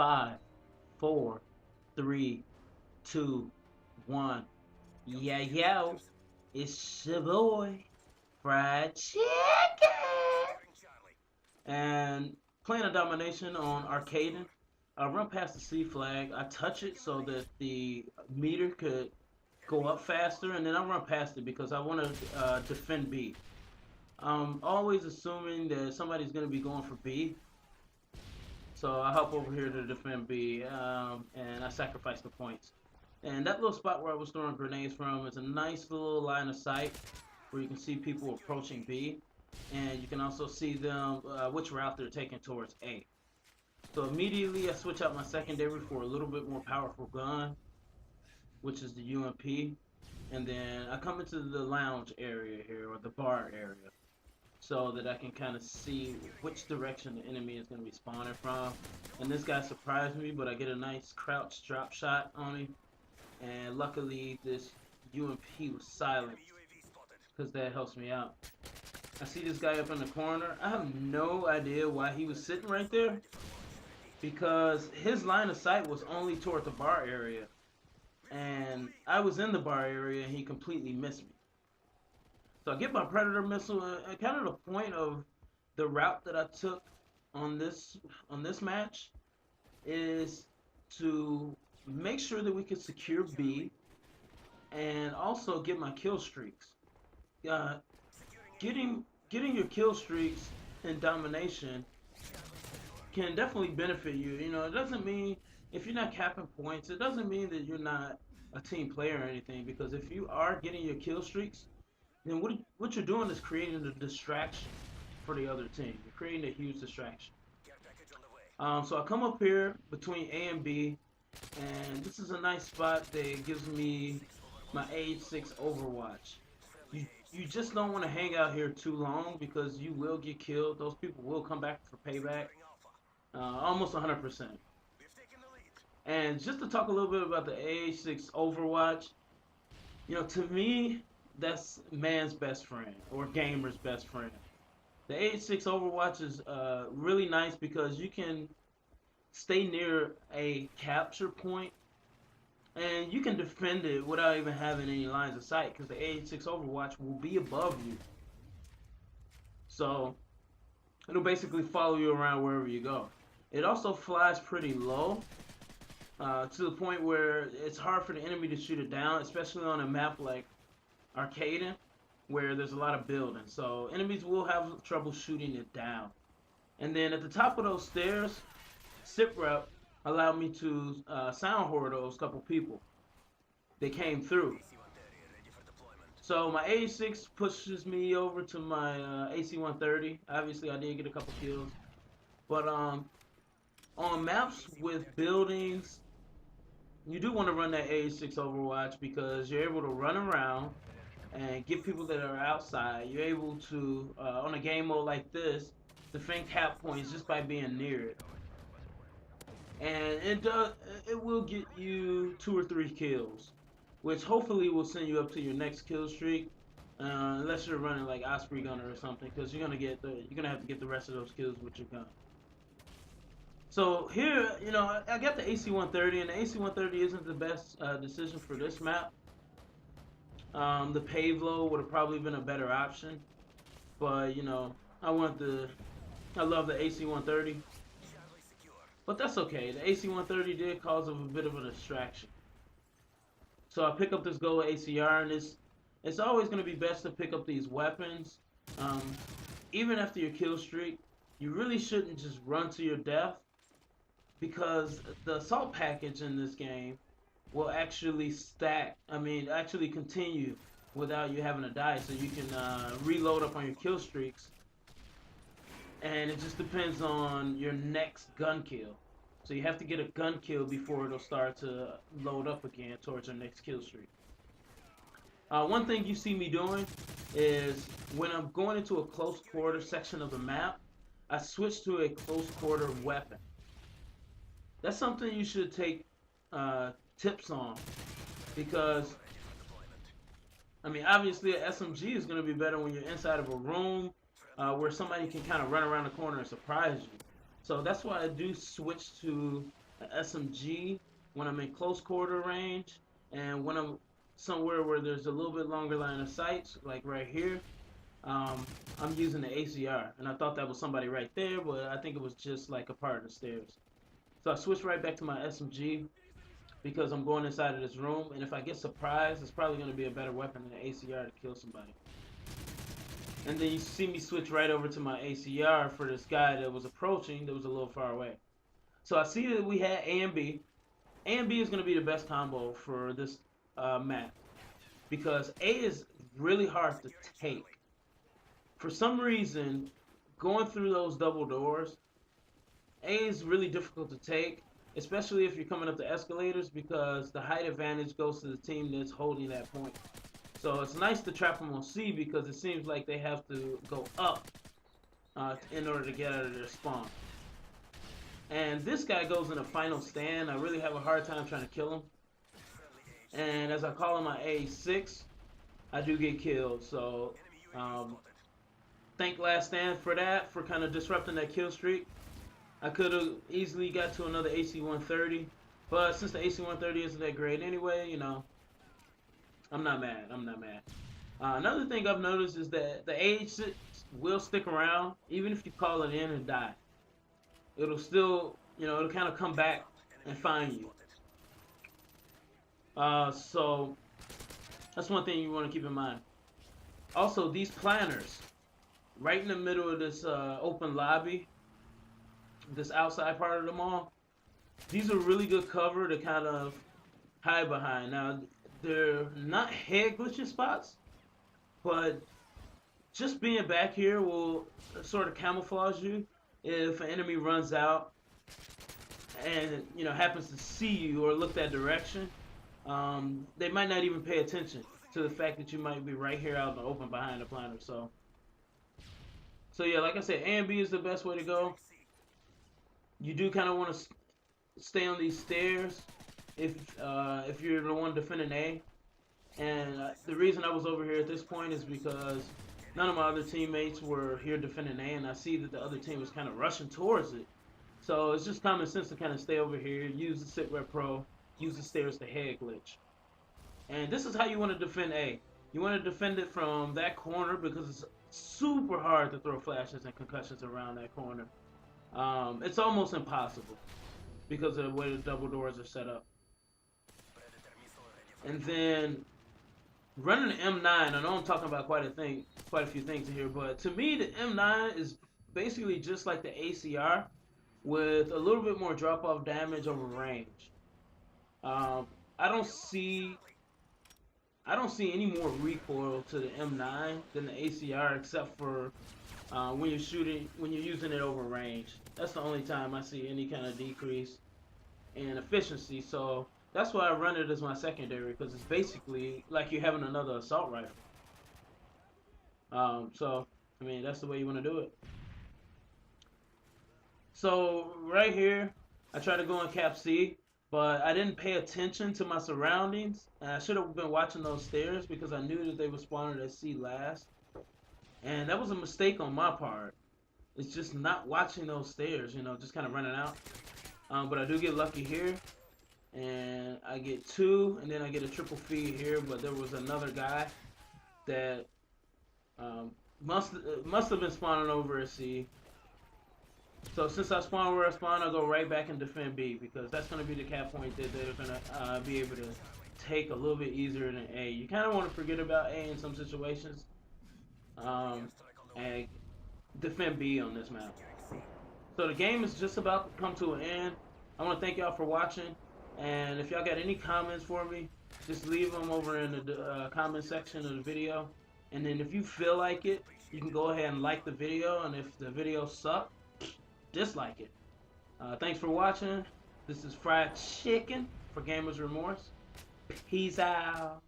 Five, four, three, two, one. Yeah, yo, it's your boy, Fried Chicken, and playing a domination on Arcaden. I run past the C flag. I touch it so that the meter could go up faster, and then I run past it because I want to defend B. I'm always assuming that somebody's going to be going for B, so I hop over here to defend B, and I sacrifice the points. And that little spot where I was throwing grenades from is a nice little line of sight where you can see people approaching B, and you can also see them which route they're taking towards A. So immediately I switch out my secondary for a little bit more powerful gun, which is the UMP, and then I come into the lounge area here, or the bar area, so that I can kind of see which direction the enemy is going to be spawning from. And this guy surprised me, but I get a nice crouch drop shot on him, and luckily this UMP was silent, because that helps me out. I see this guy up in the corner. I have no idea why he was sitting right there, because his line of sight was only toward the bar area, and I was in the bar area and he completely missed me. So I get my Predator missile, and kind of the point of the route that I took on this match is to make sure that we can secure B and also get my kill streaks. Getting your kill streaks in domination can definitely benefit you. You know, it doesn't mean if you're not capping points, it doesn't mean that you're not a team player or anything. Because if you are getting your kill streaks, then what you're doing is creating a distraction for the other team. You're creating a huge distraction. So I come up here between A and B, and this is a nice spot that gives me my AH-6 Overwatch. You just don't want to hang out here too long because you will get killed. Those people will come back for payback. Almost 100%. And just to talk a little bit about the AH-6 Overwatch, you know, to me, that's man's best friend or gamer's best friend. The AH-6 Overwatch is really nice because you can stay near a capture point and you can defend it without even having any lines of sight because the AH-6 Overwatch will be above you. So it'll basically follow you around wherever you go. It also flies pretty low to the point where it's hard for the enemy to shoot it down, especially on a map like Arcaden, where there's a lot of building. So enemies will have trouble shooting it down. And then at the top of those stairs, SITREP allowed me to sound horde those couple people. They came through. So my AH-6 pushes me over to my AC-130. Obviously, I did get a couple kills. But on maps with buildings, you do want to run that AH-6 Overwatch because you're able to run around and get people that are outside. You're able to, on a game mode like this, defend cap points just by being near it. And it will get you 2 or 3 kills, which hopefully will send you up to your next kill streak, unless you're running like Osprey Gunner or something, because you're gonna have to get the rest of those kills with your gun. So here, you know, I got the AC-130, and the AC-130 isn't the best decision for this map. The Pavlo would have probably been a better option, but you know, I love the AC-130. But that's okay. The AC-130 did cause a bit of a distraction. So I pick up this gold ACR, and it's always going to be best to pick up these weapons. Even after your kill streak, you really shouldn't just run to your death, because the assault package in this game will actually actually continue without you having to die, so you can reload up on your kill streaks. And it just depends on your next gun kill. So you have to get a gun kill before it'll start to load up again towards your next kill streak. One thing you see me doing is when I'm going into a close quarter section of the map, I switch to a close quarter weapon. That's something you should take tips on, because I mean, obviously an SMG is going to be better when you're inside of a room where somebody can kind of run around the corner and surprise you. So that's why I do switch to an SMG when I'm in close quarter range, and when I'm somewhere where there's a little bit longer line of sight, like right here, um, I'm using the ACR. And I thought that was somebody right there, but I think it was just like a part of the stairs. So I switched right back to my SMG because I'm going inside of this room, and if I get surprised, it's probably going to be a better weapon than the ACR to kill somebody. And then you see me switch right over to my ACR for this guy that was approaching that was a little far away. So I see that we had A and B. A and B is going to be the best combo for this map because A is really hard to take. For some reason, going through those double doors, A is really difficult to take, especially if you're coming up the escalators because the height advantage goes to the team that's holding that point. So it's nice to trap them on C because it seems like they have to go up in order to get out of their spawn. And this guy goes in a final stand. I really have a hard time trying to kill him. And as I call him my AH-6, I do get killed. So thank Last Stand for that, for kind of disrupting that kill streak. I could have easily got to another AC-130. But since the AC-130 isn't that great anyway, you know, I'm not mad. I'm not mad. Another thing I've noticed is that the AH-6 will stick around even if you call it in and die. It'll still, you know, it'll kind of come back and find you. So that's one thing you want to keep in mind. Also, these planners right in the middle of this open lobby, this outside part of the mall, these are really good cover to kind of hide behind. Now, they're not head glitching spots, but just being back here will sort of camouflage you if an enemy runs out and, you know, happens to see you or look that direction. They might not even pay attention to the fact that you might be right here out in the open behind the planter. So yeah, like I said, A and B is the best way to go. You do kind of want to stay on these stairs if you're the one defending A. And the reason I was over here at this point is because none of my other teammates were here defending A, and I see that the other team was kind of rushing towards it. So it's just common sense to kind of stay over here, use the sit rep pro, use the stairs to head glitch. And this is how you want to defend A. You want to defend it from that corner because it's super hard to throw flashes and concussions around that corner. It's almost impossible because of the way the double doors are set up. And then running the M9, I know I'm talking about quite a few things here, but to me the M9 is basically just like the ACR with a little bit more drop-off damage over range. I don't see any more recoil to the M9 than the ACR, except for when you're using it over range. That's the only time I see any kind of decrease in efficiency. So that's why I run it as my secondary, because it's basically like you're having another assault rifle. So I mean, that's the way you want to do it. So right here, I try to go in cap C, but I didn't pay attention to my surroundings. And I should have been watching those stairs because I knew that they were spawning at C last. And that was a mistake on my part. It's just not watching those stairs, you know, just kind of running out. But I do get lucky here. And I get 2, and then I get a triple feed here. But there was another guy that must have been spawning over at C. So since I spawn where I spawn, I'll go right back and defend B, because that's going to be the cap point that they're going to be able to take a little bit easier than A. You kind of want to forget about A in some situations and defend B on this map. So the game is just about to come to an end. I want to thank y'all for watching, and if y'all got any comments for me, just leave them over in the comment section of the video. And then if you feel like it, you can go ahead and like the video, and if the video sucks, dislike it. Thanks for watching. This is Fried Chicken for Gamers Remorse. Peace out.